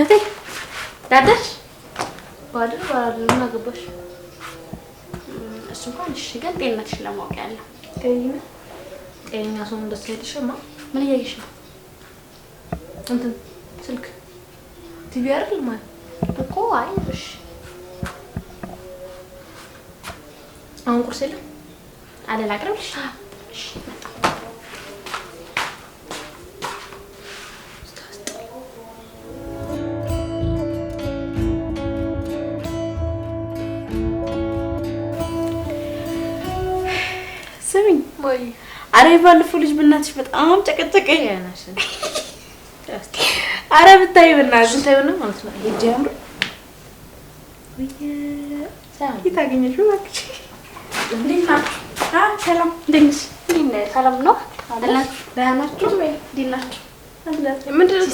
እቴ ዳዳሽ ባድር ምን አገባሽ? እሱ እንኳን እሺ ግን ጤንነትሽን ለማወቅ ያለው ጤነኛ ሰው እንደዚህ አይልሽማ። ምን እያየሽ ነው? እንትን ስልክ ቲቪ አይደል ማለት እኮ። አይ እሺ አሁን ቁርስ የለም አለ ላቅርብልሽ? እሺ ስሚኝ ወይ አረ ባለፈው ልጅ በእናትሽ በጣም ጨቀጨቀኝ ያናሽ አረ ብታይ በእናትሽ ታዩና ማለት ነው ሄጄ አምሮ ወይ ይታገኘሽው እባክሽ እንዴት ናችሁ? ሰላም እንደምስ እንዴት ሰላም ነው አላ ለሃናችሁ ወይ ዲናችሁ ምንድነው?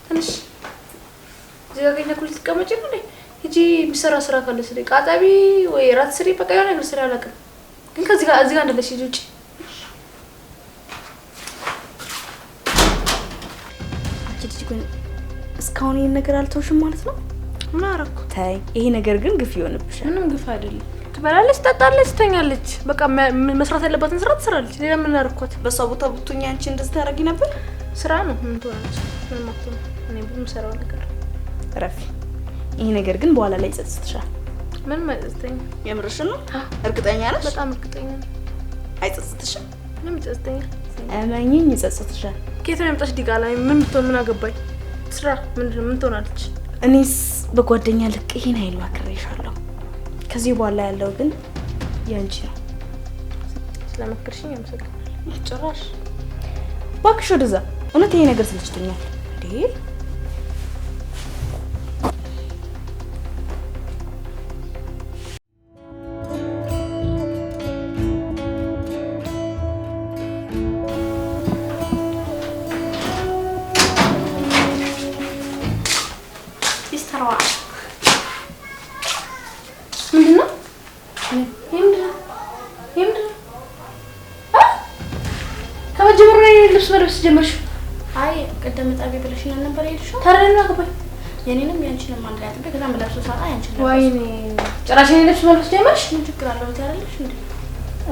ትንሽ ዘጋገኛ ኩል ተቀመጪ ነው ሂጂ የሚሰራ ስራ ካለ ስሪ ቃጣቢ ወይ ራት ስሪ በቃ የሆነ ነገር ስራ አላውቅም ግን ከዚህ ጋር እዚህ ጋር እንደለሽ ሂጂ ውጪ። አንቺ ልጅ ግን እስካሁን ይሄን ነገር አልተውሽም ማለት ነው? ምን አደረኩ? ታይ ይሄ ነገር ግን ግፍ ይሆንብሻል። ምንም ግፍ አይደለም። ትበላለች፣ ትጠጣለች፣ ትተኛለች። በቃ መስራት ያለባትን ስራ ትሰራለች። ሌላ ምን አደረኳት? በሷ ቦታ ብትሆኚ አንቺ እንደዚህ ታደርጊ ነበር? ስራ ነው ምን ትሆናለች? ምን ማጥቶ እኔ ብዙም ሰራው ነገር ረፊ ይሄ ነገር ግን በኋላ ላይ ይጸጽትሻል። ምን ማይጸጽተኝ? የምርሽን ነው? እርግጠኛ ነሽ? በጣም እርግጠኛ ነኝ። አይጸጽትሽም? ምንም ይጸጽተኛል። እመኚኝ ይጸጽትሻል። ከየት ነው የመጣሽ ዲቃላ? ምን ብትሆን ምን አገባኝ? ስራ ምንድነው? ምን ትሆናለች? እኔስ በጓደኛ ልክ ይሄን ኃይል ማከረሻለሁ። ከዚህ በኋላ ያለው ግን ያንቺ ነው። ስለመከርሽኝ አመሰግናለሁ። ጭራሽ እባክሽ ወደዛ። እውነት ይሄ ነገር ስልችቶኛል እንዴ? ጀመርሽ? አይ ቀደም ጣቢ ብለሽኝ ነበር ያልሽው። ታረና ገባኝ። የኔንም ያንቺንም አንድ ላይ አጥቤ ከዛ መላልሶ ሳጣ ያንቺን ወይኔ ጭራሽ የኔ ልብስ መልበስ ጀመርሽ? ምን ችግር አለው ታያለሽ እንዴ?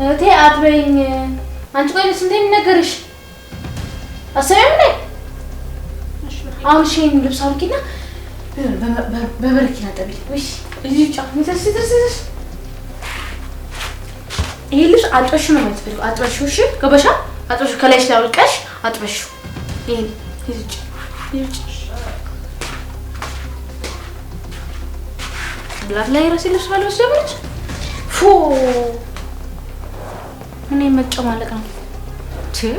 እቴ አትበይኝ። አንቺ ቆይ ስንቴ ነገርሽ? አሰበም ነኝ። አሁን ሼን ልብስ አውልቂና በበረኪና ጠቢ። ወይስ እዚህ ጫፍ ምትስስስ ይሄ ልብስ አጥበሽ ነው የምትፈልጊው? አጥበሽ እሺ ገበሻ አጥበሽ ከላይሽ ላይ አውልቀሽ አጥበሽ ይሄን ይዝጭ ብላት ላይ ራሴ ልብስ አልወስ ጀመረች። ፎ እኔ መጨማለቅ ነው ቺ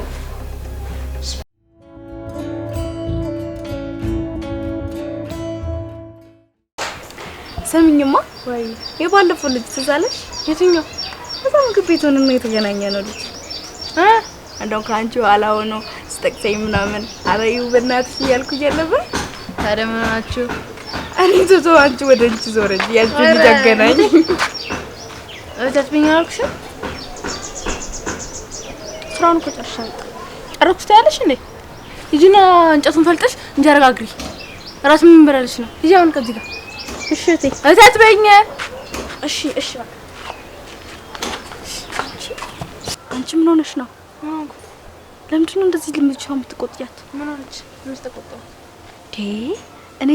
ሰሚኝማ ወይ የባለፈው ልጅ ትዛለሽ? የትኛው? በጣም ግቤት ሆነን የተገናኘ ነው ልጅ እንደው ካንቺ ኋላ ሆኖ ስጠቅሰኝ ምናምን አረዩ በእናትሽ እያልኩ እያለበት ታዲያ ምን ናችሁ? እኔ ትቶ አንቺ ወደ አንቺ ዞረች ያልኩ ልጅ አገናኝ እታትብኝ አልኩሽ። ስራውን እኮ ጨረስኩ ታያለሽ እንዴ? ሂጂና እንጨቱን ፈልጠሽ እንጀራ ጋግሪ። ራስ ምን በላለሽ ነው? ሂጂ አሁን ከዚህ ጋር እሺ እቴ እታትብኝ። እሺ እሺ አንቺ ምን ሆነሽ ነው? ለምንድን ነው እንደዚህ ልምድሻው የምትቆጥያት? ምን ሆነች? ምን ተቆጣው? እኔ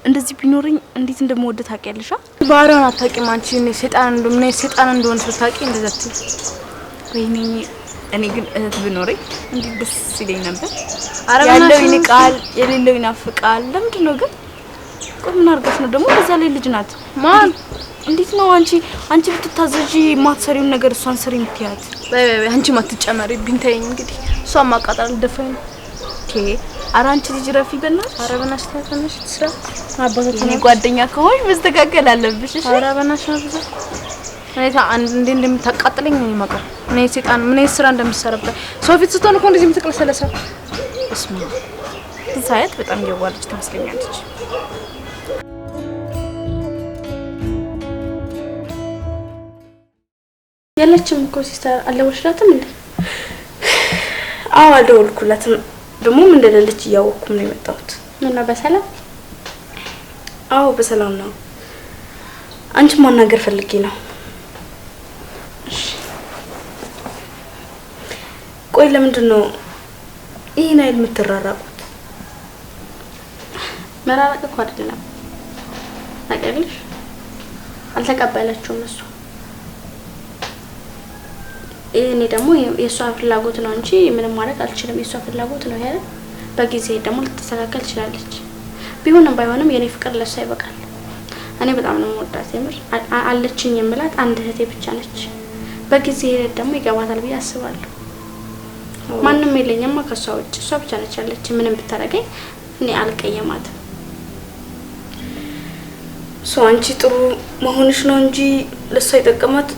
እንደዚህ ቢኖርኝ እንዴት እንደምወድ ታውቂያለሽ? ባሪውን አታውቂም አንቺ። እኔ ሰይጣን እንደሆነ ብታውቂ እንደዛ አትይ። ወይኔ እኔ ግን እህት ቢኖርኝ እንዴት ደስ ይለኝ ነበር። ያለው ይንቃል፣ የሌለው ይናፍቃል። ለምንድን ነው ግን? ቆይ ምን አድርጋሽ ነው ደግሞ? በዛ ላይ ልጅ ናት። ማን እንዴት ነው አንቺ ብትታዘጂ ማትሰሪውን ነገር እሷን ስሪ የምትያት? በይ አንቺ ማትጨመሪ ቢንታይኝ እንግዲህ እሷን ማቃጠል ደፈኝ። ኧረ አንቺ ልጅ ረፊ በእናትሽ። ኧረ በእናትሽ ተነሽ ትስራ። አባቶች እኔ ጓደኛ ከሆንሽ መስተካከል አለብሽ። እሺ ኧረ በእናትሽ ነው ብዛ እኔታ እንዴ እንደምታቃጥለኝ ነው የማውቀው። እኔ ሰይጣን ምን ስራ እንደምትሰራበት ሰው ፊት ስትሆን እኮ እንደዚህ የምትቀለሰለሰ እስማ ትሳየት በጣም የዋለች ትመስለኛለች። ያለችም እኮ ሲስተር አልደወልሽላትም እንዴ? አዎ አልደወልኩላትም። ደግሞ ምን እንደሌለች እያወቅኩ ነው የመጣሁት። እና በሰላም? አዎ በሰላም ነው። አንቺ ማናገር ፈልጌ ነው። እሺ ቆይ ለምንድን ነው ይሄን አይል የምትራራቁት? መራራቅ እኮ አይደለም ታውቂያለሽ። አልተቀበለችውም እሱ። እኔ ደግሞ የሷ ፍላጎት ነው እንጂ ምንም ማድረግ አልችልም። የሷ ፍላጎት ነው ይሄ። በጊዜ ደግሞ ልትስተካከል ትችላለች። ቢሆንም ባይሆንም የኔ ፍቅር ለሷ ይበቃል። እኔ በጣም ነው የምወዳት። የምር አለችኝ የምላት አንድ እህቴ ብቻ ነች። በጊዜ ደግሞ ይገባታል ብዬ አስባለሁ። ማንንም የለኝማ ከሷ ውጭ እሷ ብቻ ነች ያለች። ምንም ብታረገኝ እኔ አልቀየማትም። አንቺ ጥሩ መሆንሽ ነው እንጂ ለሷ ይጠቀማት።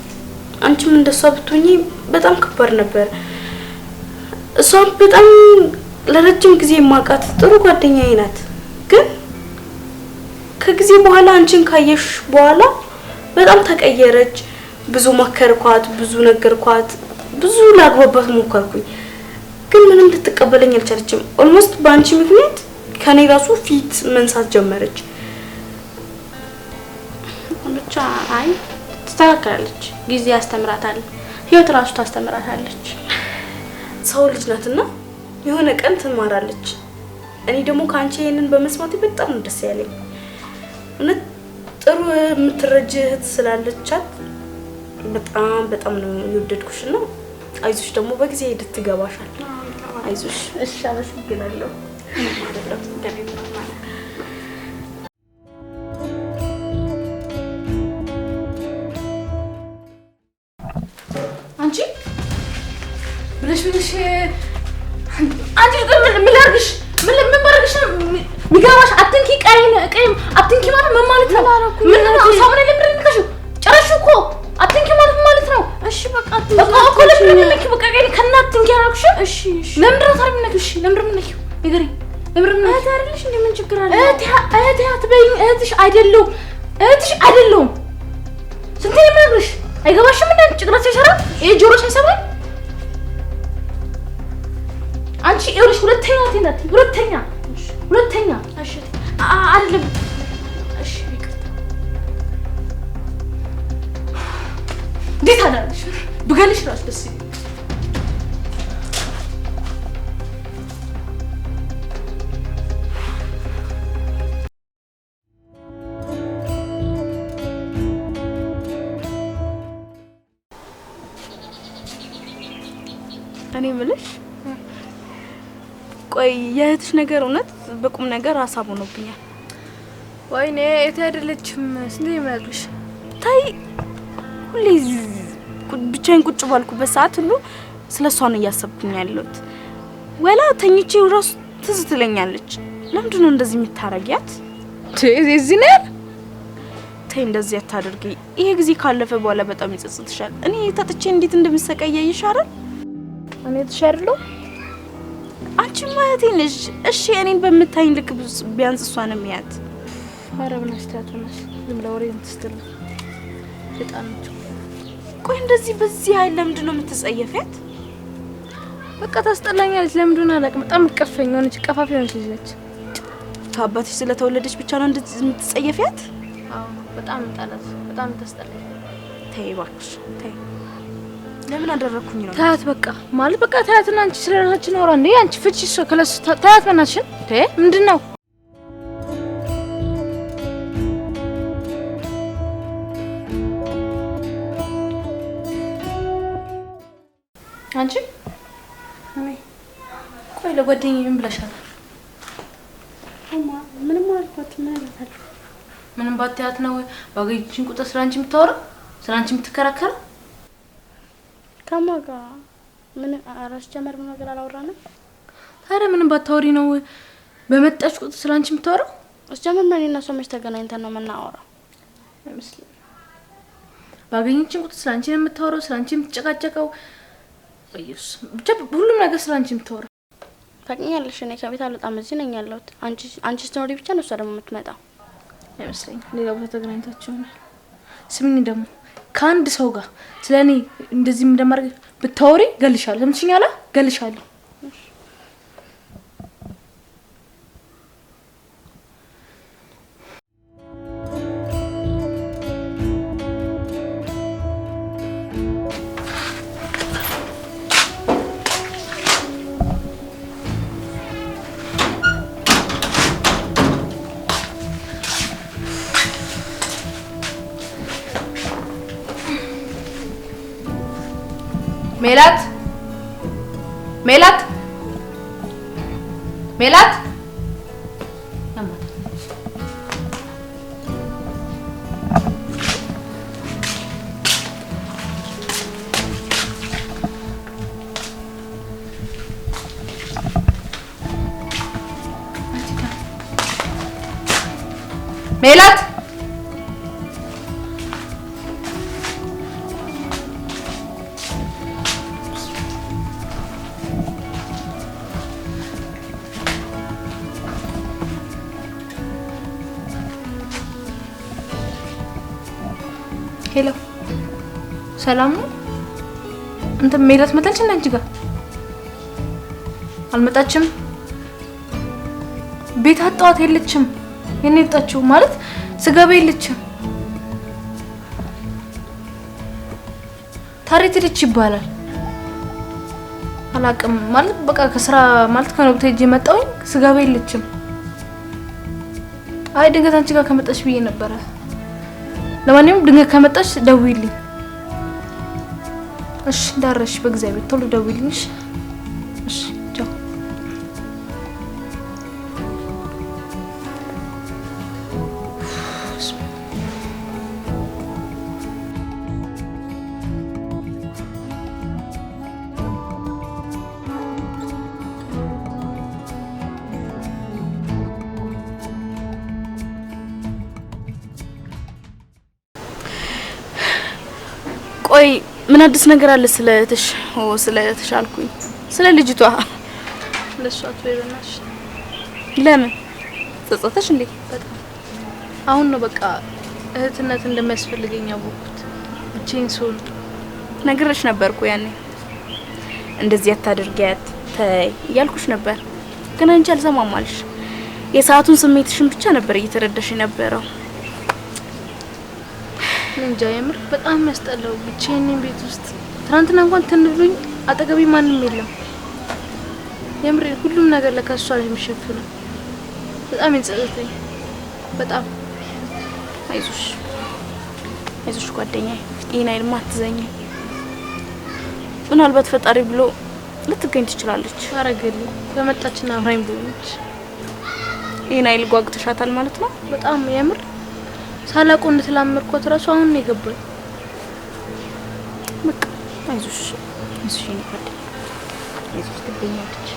አንቺም እንደሷ ብትሆኚ በጣም ከባድ ነበር። እሷ በጣም ለረጅም ጊዜ ማቃት ጥሩ ጓደኛዬ ናት። ግን ከጊዜ በኋላ አንቺን ካየሽ በኋላ በጣም ተቀየረች። ብዙ መከርኳት፣ ብዙ ነገርኳት፣ ብዙ ላግባባት ሞከርኩኝ። ግን ምንም ልትቀበለኝ አልቻለችም። ኦልሞስት በአንቺ ምክንያት ከኔ ራሱ ፊት መንሳት ጀመረች። ብቻ አይ ትስተካከላለች። ጊዜ ያስተምራታል። ህይወት ራሱ ታስተምራታለች። ሰው ልጅ ናትና የሆነ ቀን ትማራለች። እኔ ደግሞ ካንቺ ይሄንን በመስማት በጣም ደስ ያለኝ። እውነት ጥሩ የምትረጅ እህት ስላለቻት በጣም ነው የወደድኩሽና አይዞሽ ደግሞ በጊዜ ሂደት ትገባሻል። አይዞሽ። እሺ አመሰግናለሁ። አንቺ ብለሽ አንቺ ምን ላድርግሽ? ምን ባደርግሽ ነው የሚገባሽ? አትንኪ ቀይም አትንኪ ማለት ምን ማለት ነው? ምን ነው ሳሙና ለምንድን ነው የምትከሺው? ጨረሽ እኮ አትንኪ ማለት ነው። እሺ በቃ እኮ ለምን ነው በቃ ቀይ ከእናት አትንኪ አላልኩሽ? እሺ ለምንድን ነው ታዲያ የምትነኪው? ለምንድን ነው የምትነኪው? ንገሪኝ። ለምንድን ነው እህት አይደለሽ እንዴ? ምን ችግር አለ? እህት አትበይኝ። እህትሽ አይደለሁም። ስንቴ ነው የምነግርሽ? አይገባሽም እንዴ? ጭቅላት ሲሰራ ይሄ ጆሮሽ አይሰማም? አንቺ ይኸውልሽ ሁለተኛ አትይናት። ሁለተኛ እሺ አይደለም። እሺ ይቅርታ። እንዴት አዳርሽ? ብገልሽ ራስ ደስ ይላል። እኔ የምልሽ ቆይ የእህትሽ ነገር እውነት በቁም ነገር ሀሳብ ሆኖብኛል። ወይኔ እህት አይደለችም። ስንት ይመልሽ ታይ ሁሌ ብቻዬን ቁጭ ባልኩበት ሰዓት ሁሉ ስለሷ ነው እያሰብኩኝ ያለሁት። ወላ ተኝቼ ራሱ ትዝ ትለኛለች። ለምንድን ነው እንደዚህ የምታረጊያት? እዚህ ነው ታይ እንደዚህ አታድርጊ። ይሄ ጊዜ ካለፈ በኋላ በጣም ይጸጽትሻል። እኔ ተጥቼ እንዴት እንደምሰቃይ ይሻላል። እኔ ተሻርሎ አንቺ ማለቴ ነሽ። እሺ እኔን በምታይኝ ልክ ቢያንስ እሷንም ያት አረብና ስታተናስ ዝም ለወሬ እንትስተል ፍጣንቱ። ቆይ እንደዚህ በዚህ ኃይል ለምንድን ነው የምትጸየፊያት? በቃ ታስጠላኛለች። ለምንድን ነው አላውቅም። በጣም ቀፈኝ ሆነች፣ ቀፋፊ ሆነች ልጅ ነች። ከአባትሽ ስለተወለደች ብቻ ነው እንደዚህ የምትጸየፊያት? አዎ በጣም ጣላት፣ በጣም ታስጠላኝ። ተይ እባክሽ ተይ። ለምን አደረኩኝ ነው? ታያት በቃ ማለት በቃ ታያትና አንቺ ስለራሳችን አውራ እንዴ። አንቺ ፍቺ ከለስ ታያት በእናትሽን እንዴ ምንድነው? አንቺ ቆይ ለጓደኛዬ ምን ብለሻል? ምንም አልኳትም። ምን አላታለሁ? ምንም ባታያት ነው ባገኝችን ቁጥር ስላንቺ የምታወራው ስላንቺ የምትከራከረው? ከማጋ ምን አራስ ጀመር ምን ነገር አላወራንም። ታዲያ ምንም ባታወሪ ነው በመጣች ቁጥር ስላንቺ የምታወራው? አስጀመር ምን እና ሰዎች ተገናኝተን ነው የምናወራው አይመስልም። ባገኝችን ቁጥር ስላንቺ ነው የምታወራው፣ ስላንቺ የምትጨቃጨቀው። በኢየሱስ ብቻ ሁሉም ነገር ስላንቺ የምታወራው። ታውቂኛለሽ፣ እኔ ከቤት አልወጣም፣ እዚህ ነኝ ያለሁት። አንቺ ስትኖሪ ብቻ ነው እሷ ደግሞ የምትመጣው አይመስልም። ሌላ ቦታ ተገናኝታችሁ ነው። ስሚኝ ደግሞ ከአንድ ሰው ጋር ስለኔ እንደዚህ እንደማርገ ብታወሪ ገልሻለሁ። ሰምተሽኛል? ገልሻለሁ። ሜላት ሜላት ሜላት ሜላት ሄሎ ሰላም ነው? አንተ ሜላት መጣች እንዴ? አንቺ ጋር አልመጣችም? ቤት አጣዋት የለችም። የኔ ወጣችው ማለት ስጋቤ የለችም። ታሪት ልጅ ይባላል አላቅም ማለት በቃ ከስራ ማለት ከነብተ እጄ መጣው ስጋቤ የለችም። አይ ድንገት አንቺ ጋር ከመጣች ብዬ ነበረ። ለማንኛውም ድንገት ከመጣች ደውይልኝ እሺ? ዳረሽ በእግዚአብሔር ቶሎ ደውይልኝ እሺ? እሺ ቻው። ቆይ ምን አዲስ ነገር አለ ስለተሽ ስለተሻልኩኝ ስለ ልጅቷ ለሷ ትወይበናሽ? ለምን ተጸጸተሽ እንዴ? በጣም አሁን ነው በቃ እህትነት እንደሚያስፈልገኝ ያወቅኩት። ብቻዬን ስሆን ነግሬሽ ነበርኩ ያኔ እንደዚህ አታድርጊያት ተይ እያልኩሽ ነበር፣ ግን አንቺ አልሰማም አልሽ። የሰዓቱን ስሜትሽን ብቻ ነበር እየተረዳሽ የነበረው። እንጃ የምር በጣም ያስጠላው ብቻዬን ቤት ውስጥ። ትናንትና እንኳን ትንብሉኝ አጠገቤ ማንም የለም። የምር ሁሉም ነገር ለከሷ የሚሸፍነው በጣም ይንጸጸተኝ። በጣም አይዞሽ አይዞሽ ጓደኛዬ፣ ይሄን አይልማ አትዘኝ። ምናልባት ፈጣሪ ብሎ ልትገኝ ትችላለች። አረጋለሁ በመጣችና አብራኝ ብሎች ይሄን አይል ጓግተሻታል ማለት ነው። በጣም የምር ሳላውቀው እንደተላመድኳት እራሱ አሁን ነው የገባኝ። በቃ አይዞሽ አይዞሽ የኔ ጓደኛ አይዞሽ ትገኛለች።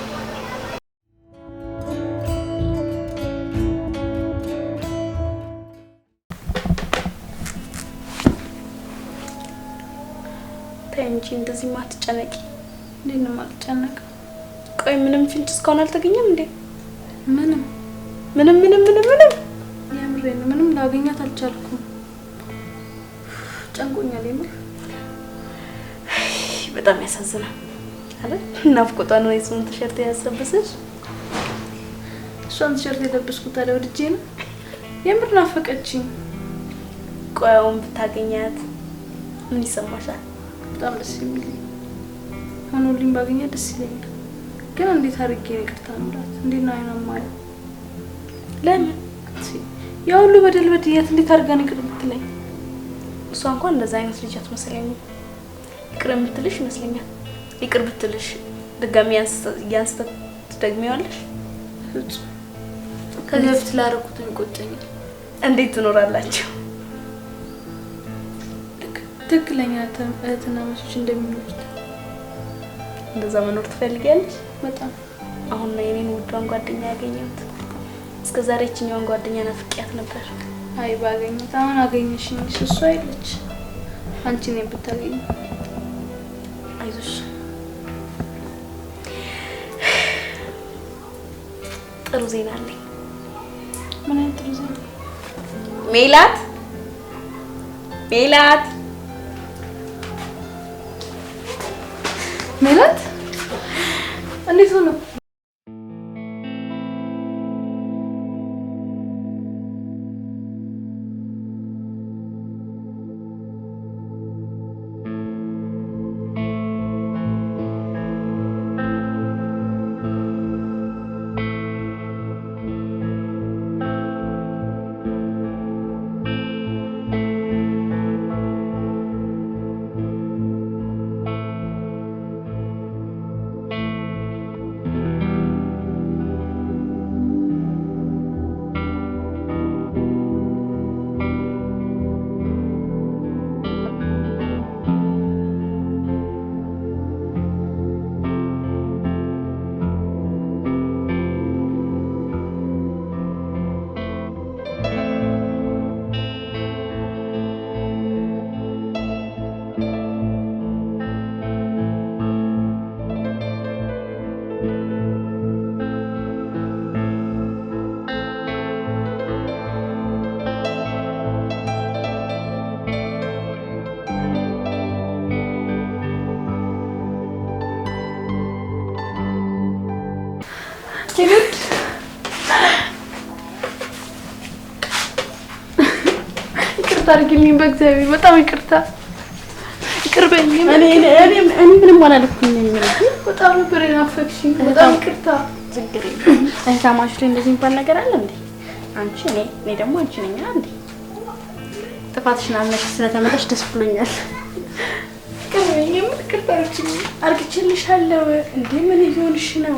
ተይ እንጂ እንደዚህ ማትጨነቂ። እንዴት ነው የማልጨነቀው? ቆይ ምንም ፍንጭ እስካሁን አልተገኘም እንዴ? ምንም ምንም ምንም ምንም ምንም የምሬን ምንም ላገኛት አልቻልኩም። ጨንቆኛል የምር በጣም ያሳዝናል አይደል? ናፍቆቷ ነው የሱን ቲሸርት ያሰበሰሽ። እሷን ቲሸርት የለበስኩት ታዲያ ወድጄ ነው። የምር ናፈቀችኝ። ቆይ አሁን ብታገኛት ምን ይሰማሻል? በጣም ደስ የሚል ሆኖልኝ ባገኛት ደስ ይለኛል። ግን እንዴት አድርጌ ነው ይቅርታ ምላት? እንዴት ነው አይናማ ማለት? ለምን ያ ሁሉ በደል በድያት እንዴት አድርጋ ነው ይቅር ብትለኝ? እሷ እንኳን እንደዛ አይነት ልጅ አትመስለኝም። ይቅር የምትልሽ ይመስለኛል። ይቅር ብትልሽ ድጋሚ ያንስተ ትደግሚዋለሽ? ከዚህ በፊት ላደረኩት ይቆጨኛል። እንዴት ትኖራላችሁ? ትክክለኛ እህትና መስሎሽ እንደሚኖሩት እንደዛ መኖር ትፈልጊያለሽ? በጣም አሁን ነው የኔን ውዷን ጓደኛ ያገኘሁት። እስከ ዛሬ እቺኛውን ጓደኛ ናፍቂያት ነበር። አይ ባገኘት አሁን አገኘሽኝ። እሷ አይለች አንቺ ነኝ ብታገኝ። አይዞሽ ጥሩ ዜና አለኝ። ምን አይነት ጥሩ ዜና? ሜላት ሜላት ሜላት እንዴት ሆነ? ይቅርታ አድርጊልኝ በእግዚአብሔር በጣም ይቅርታ። ይቅርበኝ። እኔ ምንም አላልኩኝ። በጣም ነበር የናፈቅሽኝ። በጣም ይቅርታ። ችግር የለም። እህታማች ላይ እንደዚህ የሚባል ነገር አለ እንዴ? አንቺ እኔ ደግሞ አንቺ ነኝ እንዴ? ጥፋትሽን አምነሽ ስለተመለሽ ደስ ብሎኛል። ይቅርበኝ። ይቅርታ አድርጊልሻለሁ። እንዴ ምን እየሆንሽ ነው?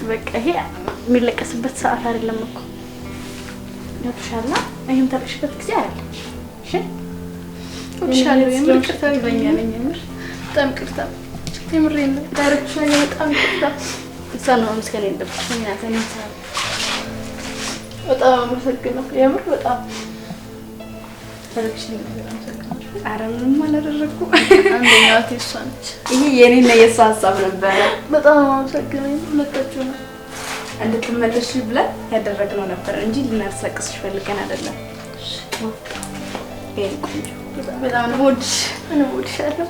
በቃ ይሄ የሚለቀስበት ሰዓት አይደለም እኮ ያብሻላ። ይሄን ተረሽበት ጊዜ አለ። እሺ ወብሻለሁ። የምር ይቅርታ አድርጊልኝ። የምር በጣም ይቅርታ። የምሬን ነው። ዳርቻ በጣም ይቅርታ። እሷን ማመስገን የለብሽም። እናቴን በጣም አመሰግናለሁ። የምር በጣም ተረክሽኝ በጣም ሰግናለሁ። ኧረ ምንም አላደረኩም። አንደኛዋ እሷ ነች። ይሄ የኔና የእሷ ሀሳብ ነበረ። በጣም አመሰግናለሁ። ሁለታችሁ ነው እንድትመለሽ ብለን ያደረግነው ነበር እንጂ ልናስለቅስሽ ፈልገን አይደለም። ቤሪ ቆንጆ በጣም ነው የምወድሽ። እኔም እወድሻለሁ።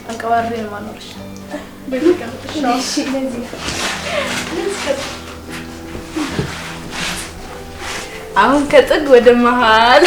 አንቀባሬ ነው የማኖርሽ። አሁን ከጥግ ወደ መሀል